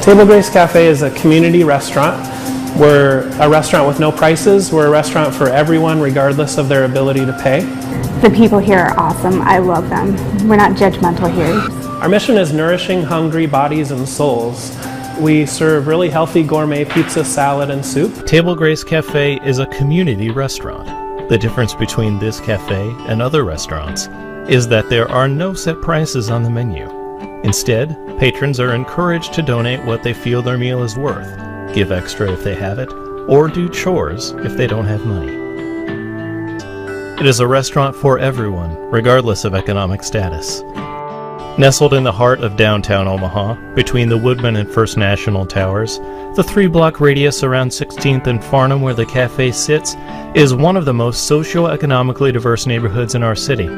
Table Grace Cafe is a community restaurant. We're a restaurant with no prices. We're a restaurant for everyone regardless of their ability to pay. The people here are awesome. I love them. We're not judgmental here. Our mission is nourishing hungry bodies and souls. We serve really healthy gourmet pizza, salad, and soup. Table Grace Cafe is a community restaurant. The difference between this cafe and other restaurants is that there are no set prices on the menu. Instead, patrons are encouraged to donate what they feel their meal is worth, give extra if they have it, or do chores if they don't have money. It is a restaurant for everyone, regardless of economic status. Nestled in the heart of downtown Omaha, between the Woodman and First National Towers, the 3-block radius around 16th and Farnham where the cafe sits is one of the most socio-economically diverse neighborhoods in our city.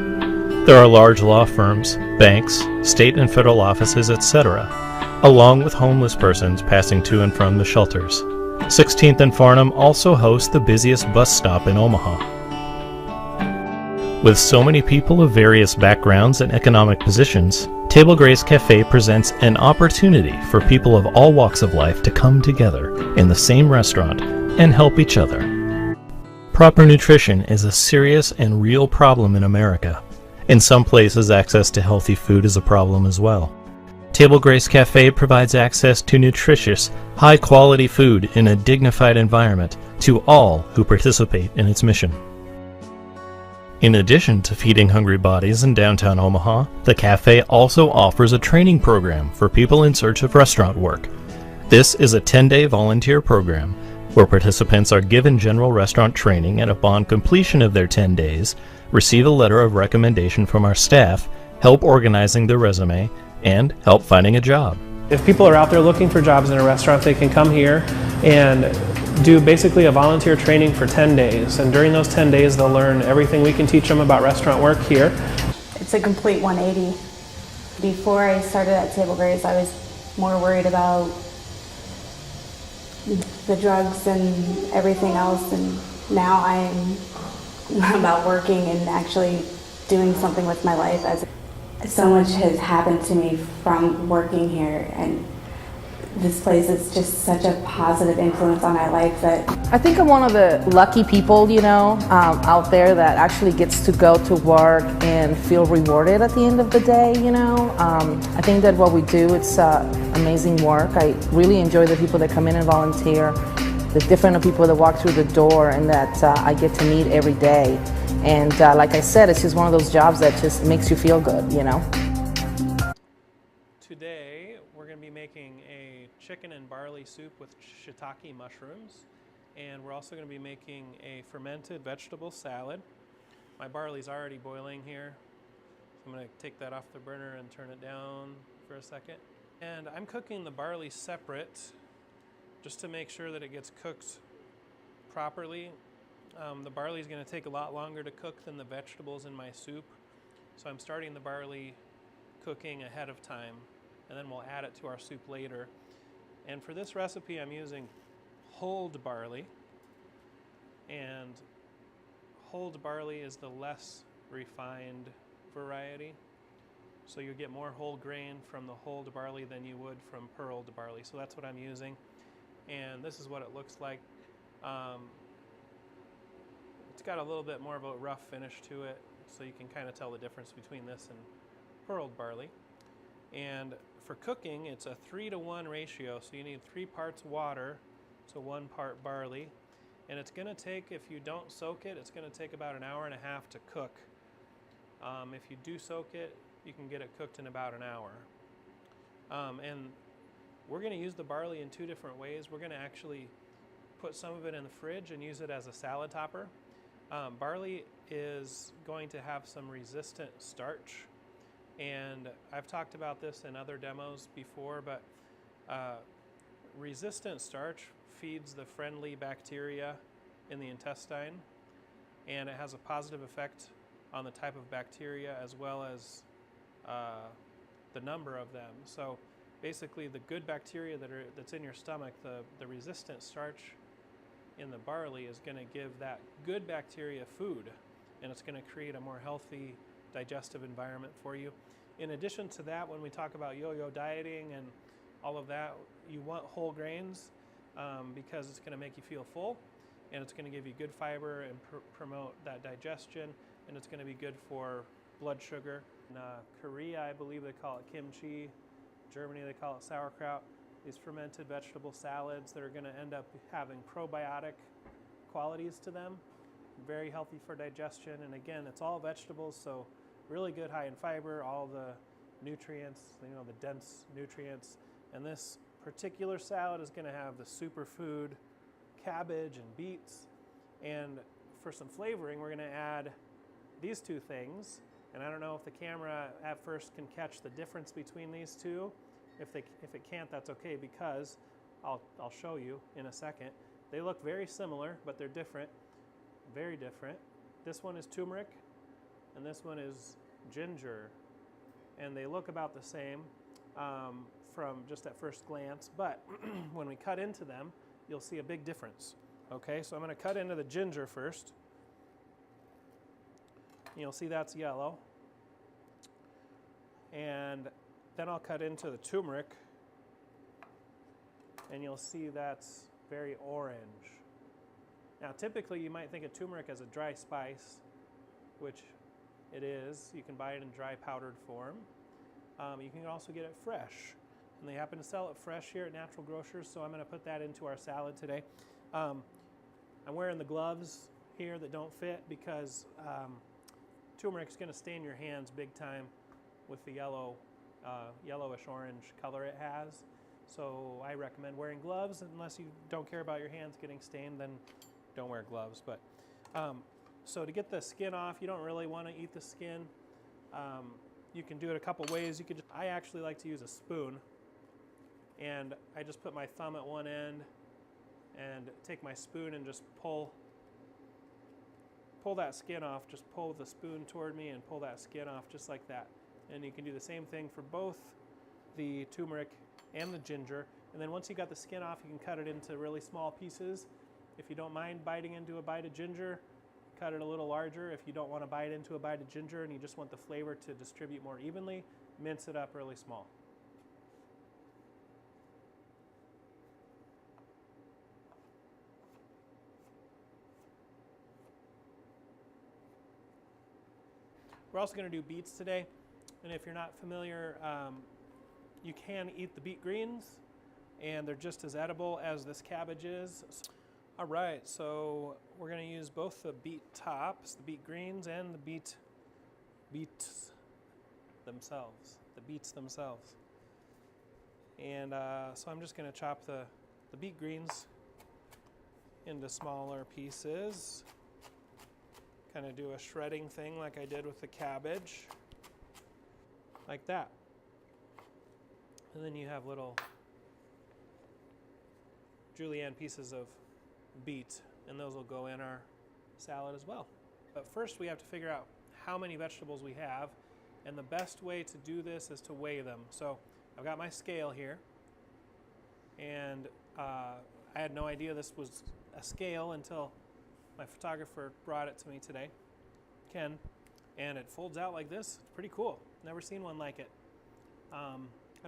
There are large law firms, banks, state and federal offices, etc., along with homeless persons passing to and from the shelters. 16th and Farnham also hosts the busiest bus stop in Omaha. With so many people of various backgrounds and economic positions, Table Grace Cafe presents an opportunity for people of all walks of life to come together in the same restaurant and help each other. Proper nutrition is a serious and real problem in America. In some places, access to healthy food is a problem as well. Table Grace Cafe provides access to nutritious, high-quality food in a dignified environment to all who participate in its mission. In addition to feeding hungry bodies in downtown Omaha, the cafe also offers a training program for people in search of restaurant work. This is a 10-day volunteer program where participants are given general restaurant training and upon completion of their 10 days, receive a letter of recommendation from our staff, help organizing their resume, and help finding a job. If people are out there looking for jobs in a restaurant, they can come here and do basically a volunteer training for 10 days. And during those 10 days, they'll learn everything we can teach them about restaurant work here. It's a complete 180. Before I started at Table Grace, I was more worried about the drugs and everything else, and now I'm about working and actually doing something with my life. As so much has happened to me from working here, and this place is just such a positive influence on my life that I think I'm one of the lucky people, out there that actually gets to go to work and feel rewarded at the end of the day, I think that what we do, it's amazing work. I really enjoy the people that come in and volunteer, the different people that walk through the door and that I get to meet every day. And like I said, it's just one of those jobs that just makes you feel good, Today, we're going to be making a chicken and barley soup with shiitake mushrooms. And we're also going to be making a fermented vegetable salad. My barley's already boiling here. I'm going to take that off the burner and turn it down for a second. And I'm cooking the barley separate just to make sure that it gets cooked properly. The barley is going to take a lot longer to cook than the vegetables in my soup. So I'm starting the barley cooking ahead of time, and then we'll add it to our soup later. And for this recipe, I'm using hulled barley. And hulled barley is the less refined variety. So you get more whole grain from the hulled barley than you would from pearled barley. So that's what I'm using. And this is what it looks like. It's got a little bit more of a rough finish to it, so you can kind of tell the difference between this and pearled barley. And for cooking, it's a 3-to-1 ratio, so you need 3 parts water to 1 part barley. And it's going to take, if you don't soak it, it's going to take about an hour and a half to cook. If you do soak it, you can get it cooked in about an hour. And we're going to use the barley in 2 different ways. We're going to actually put some of it in the fridge and use it as a salad topper. Barley is going to have some resistant starch, and I've talked about this in other demos before, but resistant starch feeds the friendly bacteria in the intestine, and it has a positive effect on the type of bacteria as well as the number of them. So basically the good bacteria that's in your stomach, the resistant starch in the barley is going to give that good bacteria food, and it's going to create a more healthy digestive environment for you. In addition to that, when we talk about yo-yo dieting and all of that. You want whole grains because it's going to make you feel full, and it's going to give you good fiber and promote that digestion, and it's going to be good for blood sugar. In Korea, I believe they call it kimchi. Germany, they call it sauerkraut. These fermented vegetable salads that are going to end up having probiotic qualities to them. Very healthy for digestion, and again, it's all vegetables, so really good, high in fiber, all the nutrients, you know, the dense nutrients. And this particular salad is going to have the superfood cabbage and beets. And for some flavoring, we're going to add these two things. And I don't know if the camera at first can catch the difference between these two. If it can't, that's okay, because I'll show you in a second. They look very similar, but they're different, very different. This one is turmeric, and this one is ginger. And they look about the same from just at first glance, but when we cut into them, you'll see a big difference. Okay, so I'm going to cut into the ginger first. You'll see that's yellow. And then I'll cut into the turmeric, and you'll see that's very orange. Now, typically you might think of turmeric as a dry spice, which it is. You can buy it in dry powdered form. You can also get it fresh, and they happen to sell it fresh here at Natural Grocers, so I'm going to put that into our salad today. I'm wearing the gloves here that don't fit because turmeric is going to stain your hands big time with the yellowish orange color it has. So I recommend wearing gloves. Unless you don't care about your hands getting stained, then don't wear gloves. But so to get the skin off, you don't really want to eat the skin. You can do it a couple ways. I actually like to use a spoon, and I just put my thumb at one end and take my spoon and just pull that skin off. Just pull the spoon toward me and pull that skin off just like that. And you can do the same thing for both the turmeric and the ginger. And then once you got the skin off, you can cut it into really small pieces. If you don't mind biting into a bite of ginger, cut it a little larger. If you don't want to bite into a bite of ginger and you just want the flavor to distribute more evenly, mince it up really small. We're also going to do beets today, and if you're not familiar, you can eat the beet greens, and they're just as edible as this cabbage is. All right, so we're going to use both the beet tops, the beet greens, and the beets themselves. And so I'm just going to chop the beet greens into smaller pieces. Kind of do a shredding thing like I did with the cabbage, like that. And then you have little julienne pieces of beet, and those will go in our salad as well. But first we have to figure out how many vegetables we have, and the best way to do this is to weigh them. So I've got my scale here, and I had no idea this was a scale until my photographer brought it to me today, Ken, and it folds out like this. It's pretty cool. Never seen one like it. I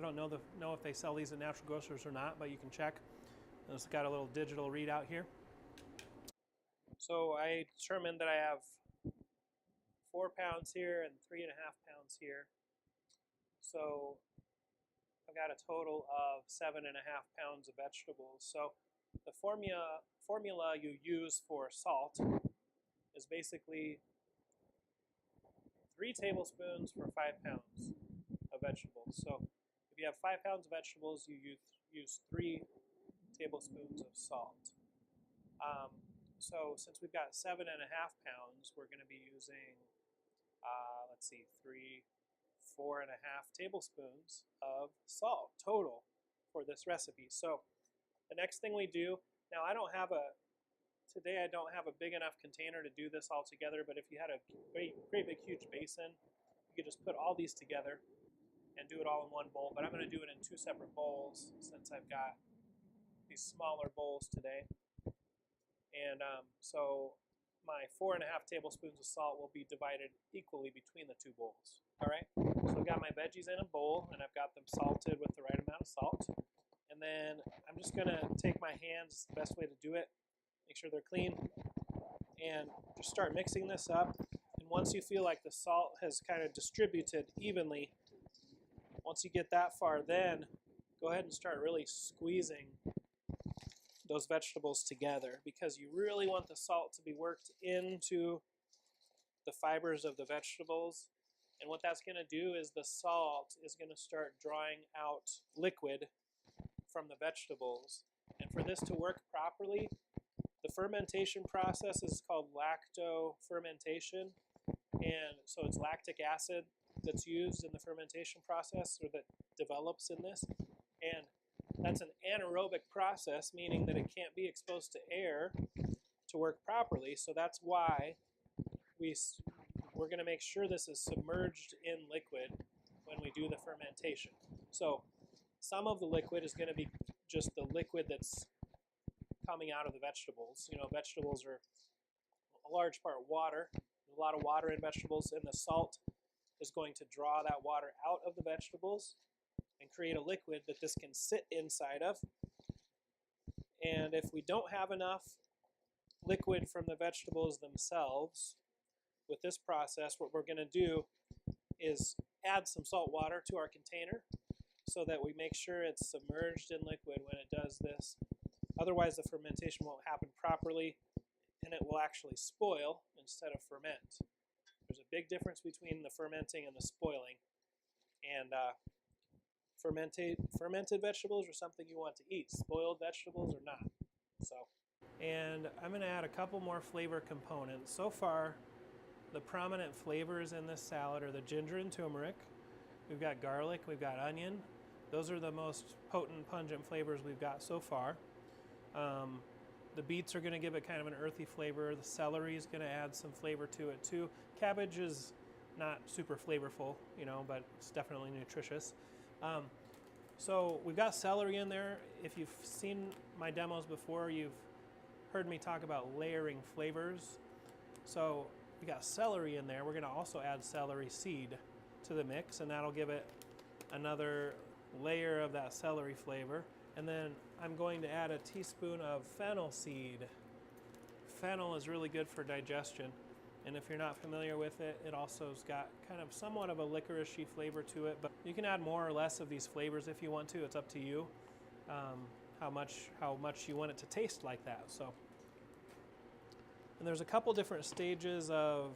don't know if they sell these at Natural Grocers or not, but you can check. And it's got a little digital readout here. So I determined that I have 4 pounds here and 3.5 pounds here. So I've got a total of 7.5 pounds of vegetables. So the formula you use for salt is basically 3 tablespoons for 5 pounds of vegetables. So if you have 5 pounds of vegetables, you use 3 tablespoons of salt. So since we've got 7.5 pounds, we're going to be using, let's see, 4.5 tablespoons of salt total for this recipe. So the next thing we do, now today I don't have a big enough container to do this all together, but if you had a great big huge basin, you could just put all these together and do it all in one bowl. But I'm going to do it in 2 separate bowls since I've got these smaller bowls today. And so my 4.5 tablespoons of salt will be divided equally between the 2 bowls. All right, so I've got my veggies in a bowl, and I've got them salted with the right amount of salt. just going to take my hands, it's the best way to do it, make sure they're clean, and just start mixing this up. And once you feel like the salt has kind of distributed evenly, once you get that far, then go ahead and start really squeezing those vegetables together, because you really want the salt to be worked into the fibers of the vegetables. And what that's going to do is the salt is going to start drawing out liquid from the vegetables. And for this to work properly, the fermentation process is called lactofermentation. And so it's lactic acid that's used in the fermentation process, or that develops in this. And that's an anaerobic process, meaning that it can't be exposed to air to work properly. So that's why we're going to make sure this is submerged in liquid when we do the fermentation. So some of the liquid is going to be just the liquid that's coming out of the vegetables. You know, vegetables are a large part water. There's a lot of water in vegetables, and the salt is going to draw that water out of the vegetables and create a liquid that this can sit inside of. And if we don't have enough liquid from the vegetables themselves with this process, what we're going to do is add some salt water to our container so that we make sure it's submerged in liquid when it does this. Otherwise, the fermentation won't happen properly, and it will actually spoil instead of ferment. There's a big difference between the fermenting and the spoiling. And fermented vegetables are something you want to eat. Spoiled vegetables are not. And I'm going to add a couple more flavor components. So far, the prominent flavors in this salad are the ginger and turmeric. We've got garlic, we've got onion. Those are the most potent, pungent flavors we've got so far. The beets are going to give it kind of an earthy flavor. The celery is going to add some flavor to it too. Cabbage is not super flavorful, you know, but it's definitely nutritious. So we've got celery in there. If you've seen my demos before, you've heard me talk about layering flavors. So we got celery in there. We're going to also add celery seed to the mix, and that'll give it another layer of that celery flavor. And then I'm going to add a teaspoon of fennel seed. Fennel is really good for digestion, and if you're not familiar with it, it also's got kind of somewhat of a licoricey flavor to it, but you can add more or less of these flavors if you want to. It's up to you how much you want it to taste like that. So, and there's a couple different stages of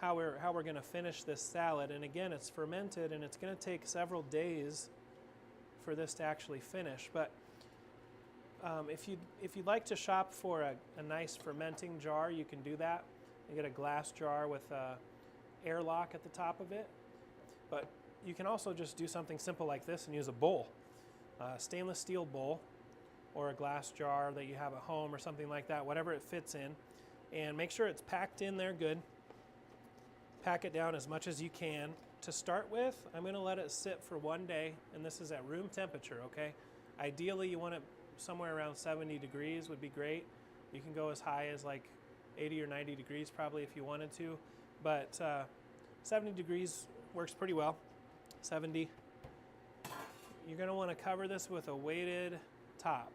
how we're going to finish this salad. And again, it's fermented, and it's going to take several days for this to actually finish. But if you'd like to shop for a nice fermenting jar, you can do that. You get a glass jar with a airlock at the top of it. But you can also just do something simple like this and use a bowl, a stainless steel bowl, or a glass jar that you have at home or something like that, whatever it fits in. And make sure it's packed in there good. Pack it down as much as you can. To start with, I'm going to let it sit for 1 day, and this is at room temperature, okay? Ideally, you want it somewhere around 70 degrees would be great. You can go as high as like 80 or 90 degrees probably if you wanted to, but 70 degrees works pretty well. 70. You're going to want to cover this with a weighted top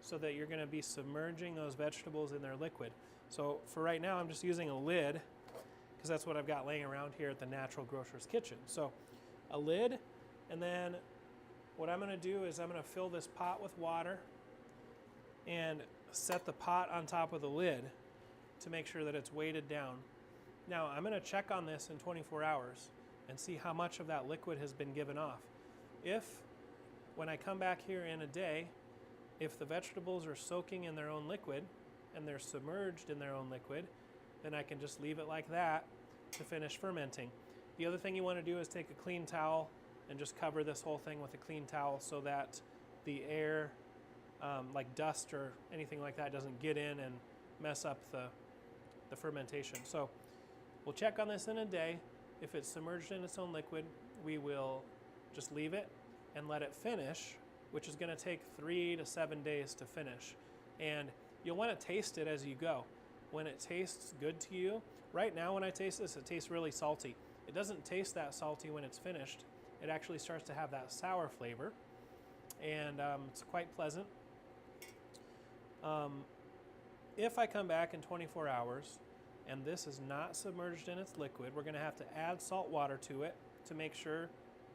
so that you're going to be submerging those vegetables in their liquid. So for right now, I'm just using a lid, because that's what I've got laying around here at the Natural Grocer's Kitchen. So a lid, and then what I'm going to do is I'm going to fill this pot with water and set the pot on top of the lid to make sure that it's weighted down. Now I'm going to check on this in 24 hours and see how much of that liquid has been given off. If, when I come back here in a day, if the vegetables are soaking in their own liquid and they're submerged in their own liquid, then I can just leave it like that to finish fermenting. The other thing you want to do is take a clean towel and just cover this whole thing with a clean towel so that the air, like dust or anything like that, doesn't get in and mess up the fermentation. So we'll check on this in a day. If it's submerged in its own liquid, we will just leave it and let it finish, which is going to take 3 to 7 days to finish. And you'll want to taste it as you go. When it tastes good to you, right now when I taste this, it tastes really salty. It doesn't taste that salty when it's finished. It actually starts to have that sour flavor. and it's quite pleasant. If I come back in 24 hours and this is not submerged in its liquid, we're going to have to add salt water to it to make sure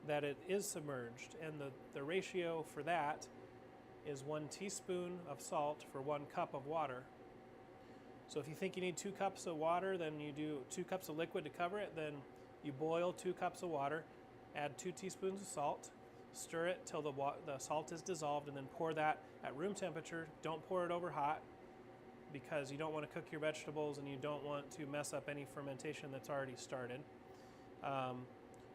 that it is submerged. And the ratio for that is 1 teaspoon of salt for 1 cup of water. So if you think you need 2 cups of water, then you do 2 cups of liquid to cover it, then you boil 2 cups of water, add 2 teaspoons of salt, stir it till the salt is dissolved, and then pour that at room temperature. Don't pour it over hot, because you don't want to cook your vegetables and you don't want to mess up any fermentation that's already started.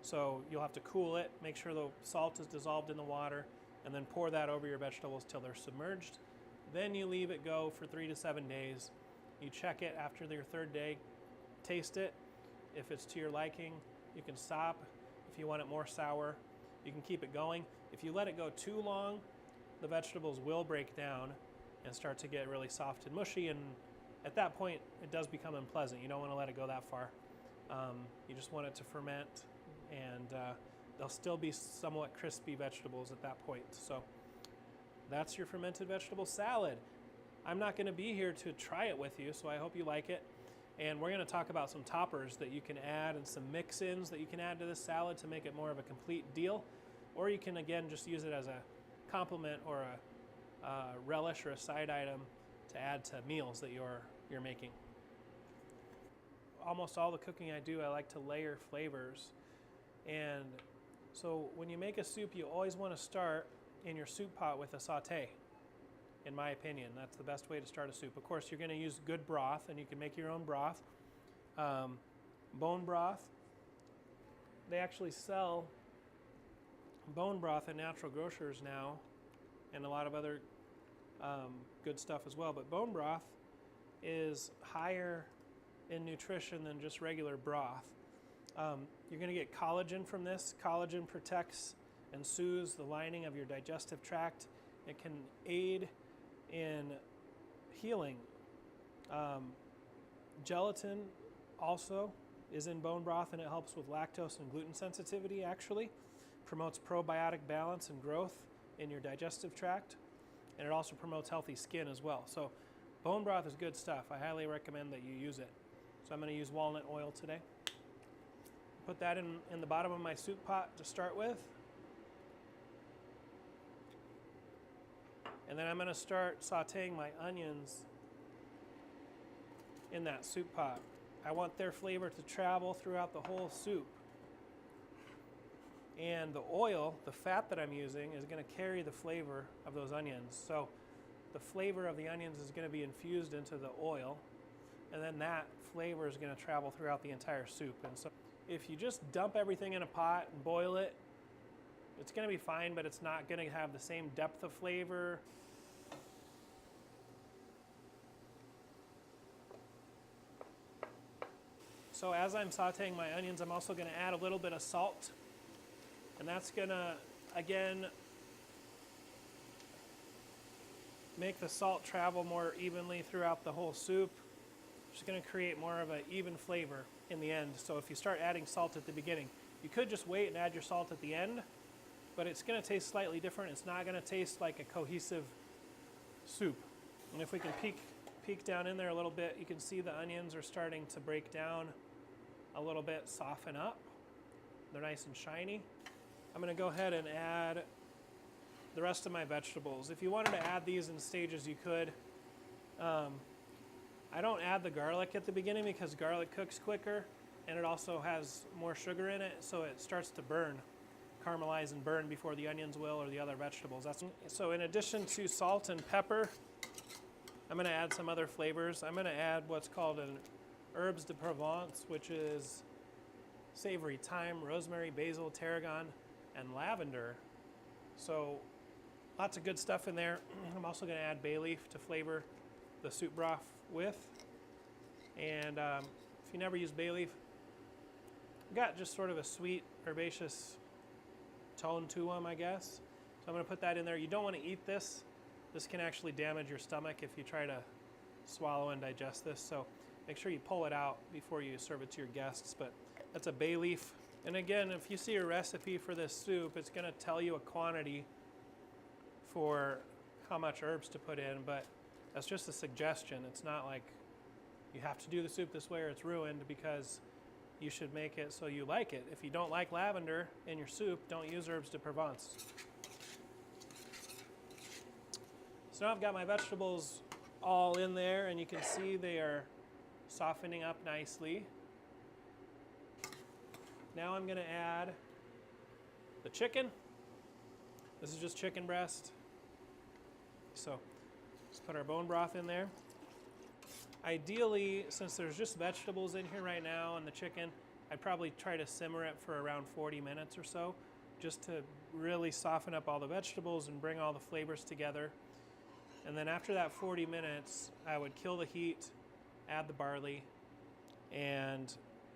So you'll have to cool it, make sure the salt is dissolved in the water, and then pour that over your vegetables till they're submerged. Then you leave it go for 3 to 7 days. You check it after your 3rd day, taste it. If it's to your liking, you can stop. If you want it more sour, you can keep it going. If you let it go too long, the vegetables will break down and start to get really soft and mushy, and at that point it does become unpleasant. You don't want to let it go that far. You just want it to ferment, and they'll still be somewhat crispy vegetables at that point. So that's your fermented vegetable salad. I'm not going to be here to try it with you, so I hope you like it. And we're going to talk about some toppers that you can add and some mix-ins that you can add to this salad to make it more of a complete deal. Or you can, again, just use it as a complement or a relish or a side item to add to meals that you're making. Almost all the cooking I do, I like to layer flavors. And so when you make a soup, you always want to start in your soup pot with a saute. In my opinion, that's the best way to start a soup. Of course, you're going to use good broth, and you can make your own broth. Bone broth, they actually sell bone broth at natural grocers now, and a lot of other good stuff as well. But bone broth is higher in nutrition than just regular broth. You're going to get collagen from this. Collagen protects and soothes the lining of your digestive tract. It can aid in healing. Gelatin also is in bone broth, and it helps with lactose and gluten sensitivity, actually. Promotes probiotic balance and growth in your digestive tract, and it also promotes healthy skin as well. So bone broth is good stuff. I highly recommend that you use it. So I'm going to use walnut oil today. Put that in the bottom of my soup pot to start with. And then I'm going to start sauteing my onions in that soup pot. I want their flavor to travel throughout the whole soup. And the oil, the fat that I'm using, is going to carry the flavor of those onions. So the flavor of the onions is going to be infused into the oil, and then that flavor is going to travel throughout the entire soup. And so if you just dump everything in a pot and boil it, it's going to be fine, but it's not going to have the same depth of flavor. So as I'm sauteing my onions, I'm also going to add a little bit of salt. And that's going to, again, make the salt travel more evenly throughout the whole soup. It's going to create more of an even flavor in the end. So if you start adding salt at the beginning, you could just wait and add your salt at the end, but it's going to taste slightly different. It's not going to taste like a cohesive soup. And if we can peek down in there a little bit, you can see the onions are starting to break down a little bit, soften up. They're nice and shiny. I'm going to go ahead and add the rest of my vegetables. If you wanted to add these in stages, you could. I don't add the garlic at the beginning because garlic cooks quicker, and it also has more sugar in it, so it starts to burn, caramelize and burn before the onions will or the other vegetables. So in addition to salt and pepper, I'm going to add some other flavors. I'm going to add what's called an herbes de Provence, which is savory thyme, rosemary, basil, tarragon, and lavender. So lots of good stuff in there. I'm also going to add bay leaf to flavor the soup broth with. And if you never use bay leaf, got just sort of a sweet, herbaceous tone to them, I guess. So I'm going to put that in there. You don't want to eat this. This can actually damage your stomach if you try to swallow and digest this. So make sure you pull it out before you serve it to your guests. But that's a bay leaf. And again, if you see a recipe for this soup, it's going to tell you a quantity for how much herbs to put in, but that's just a suggestion. It's not like you have to do the soup this way or it's ruined, because you should make it so you like it. If you don't like lavender in your soup, don't use herbes de Provence. So now I've got my vegetables all in there, and you can see they are softening up nicely. Now I'm going to add the chicken. This is just chicken breast. So let's put our bone broth in there. Ideally, since there's just vegetables in here right now and the chicken, I'd probably try to simmer it for around 40 minutes or so, just to really soften up all the vegetables and bring all the flavors together. And then after that 40 minutes, I would kill the heat, add the barley, and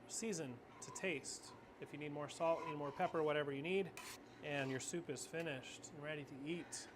season to taste. If you need more salt, need more pepper, whatever you need, and your soup is finished and ready to eat.